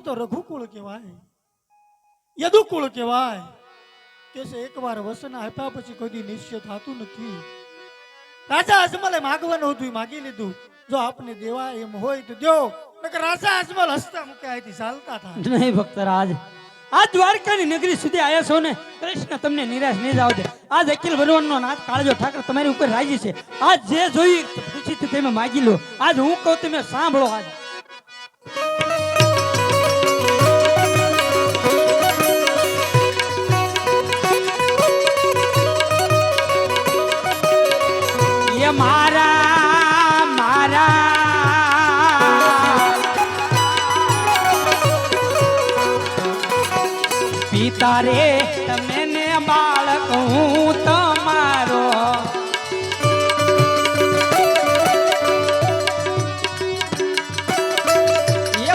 તો રઘુકુળ કહેવાય, યદુકુળ કહેવાય. કે છે એકવાર વસન આપ્યા પછી કોઈ નિશ્ચય થતું નથી. રાજા અજમલે માગવાનું હતું, માગી લીધું. જો આપને દેવા એમ હોય તો દો, નકર રાજા અજમલ હસતા મૂકે અહીંથી ચાલતા થાય. નહીં ભક્તરાજ, આ દ્વારકાની નગરી સુધી આવ્યા છો ને, કૃષ્ણ તમને નિરાશ નહીં જાવ દે. આજ અખિલ ભગવાનનો નાથ કાળજો ઠાકર તમારી ઉપર રાજી છે. આજ જે જોઈ ખુશીથી તમે માગી લો. આજ હું કહું તમે સાંભળો. આજ એ મારા મારા પિતા રે, તમે ને બાળક હું તમારો. એ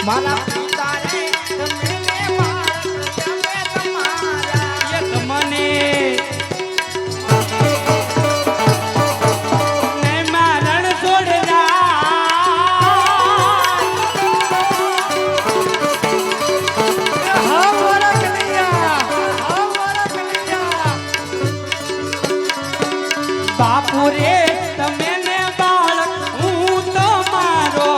મારા પિતા રે, તમે ને બાળક તમે તમારા. એ તમને બાપુ રે, તમે ને બાળક હું તમારો.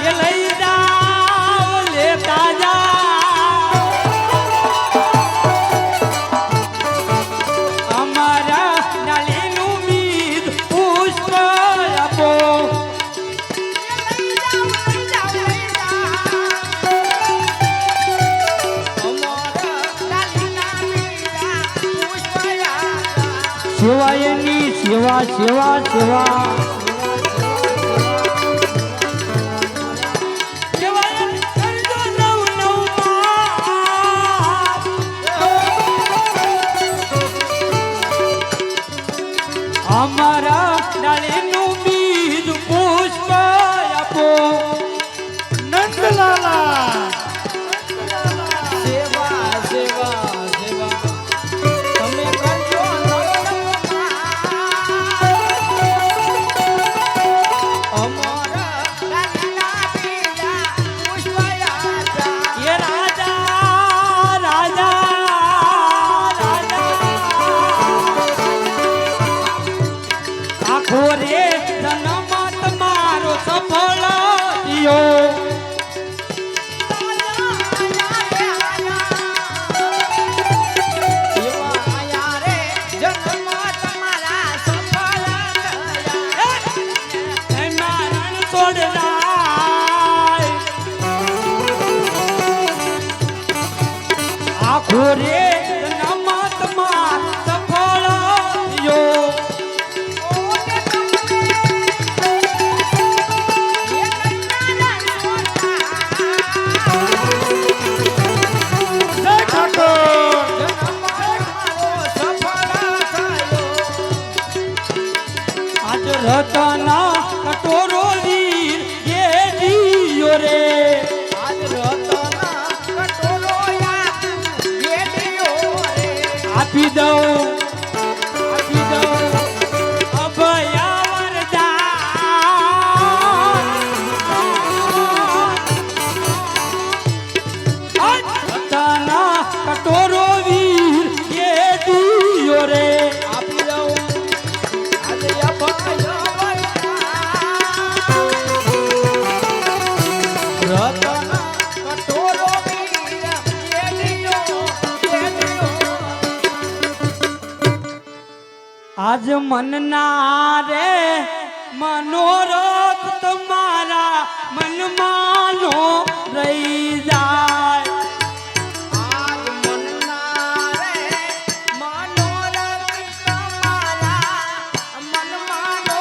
એ લઈ જાઓ, લેતા જાઓ અમારા ડાલીનું બીજ પુષ્પ આપો. સેવાયની સેવા સેવા સેવા અમારા ડાળીનું બીજ પુષ્પ આપો. નંદલાલા સેવા સેવા સેવા તમે કરજો. અમારા ડાળીના બીજ પુષ્પ આપો. એ રાજા રાજા આખો રે જન્મ તમારો સફળ થયો. આખો રે જન્મ તમારો સફળ થયો. રતના કટોરો વીર એ દિયો રે. આજ રતના કટોરો યા એ દિયો રે. આપી દઉં અભયા વરદાન. રતના કટોરો વીર એ દિયો રે. આપી દઉં આજે અભયા આજ મનના રે મનોરથ તમારા મનમાં નો રહી જાય. આજ મનના રે મનોરથ તમારા મનમાં નો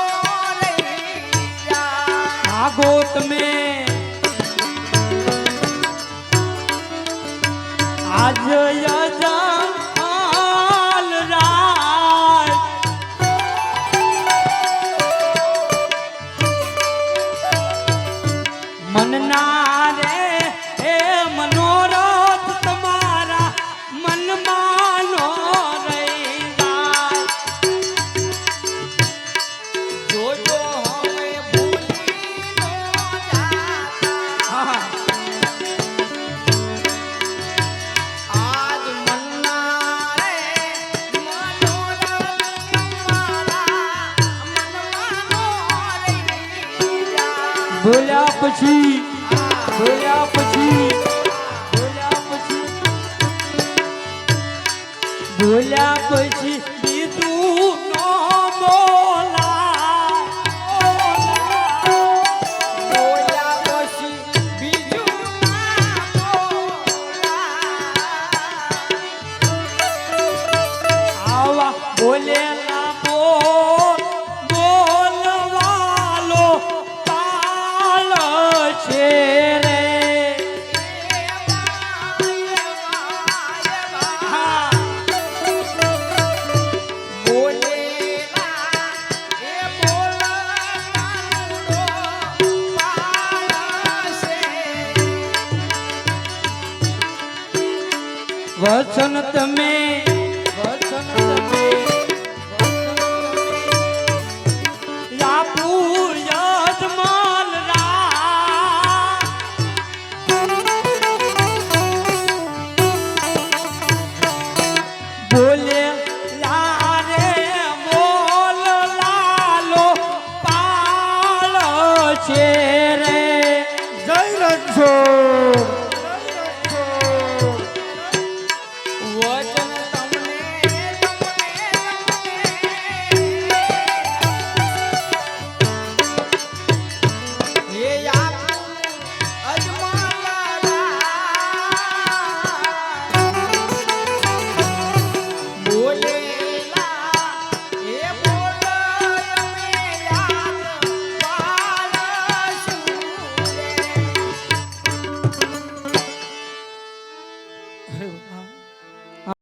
રહી જાય. ભાગો તમે આજ યજમાન રાય મનના રે એ મનોરથ તમારા મનમાં નો રહી જાય જોજો હવે ભૂલી નો જાતા આજ મનના રે મનોરથ તમારા મનમાં નો રહી જાય બોલ્યા પછી બોલ્યા પછી બોલ્યા પછી બોલ્યા પછી બીજું નો બોલાય બોલ્યા પછી બીજું ના બોલાય આવા બોલેલા બોલવાલો તાળ છે રે હા વચન તમે આપું યજમાન રા બોલે લારે બોલ લાલો પાળ છે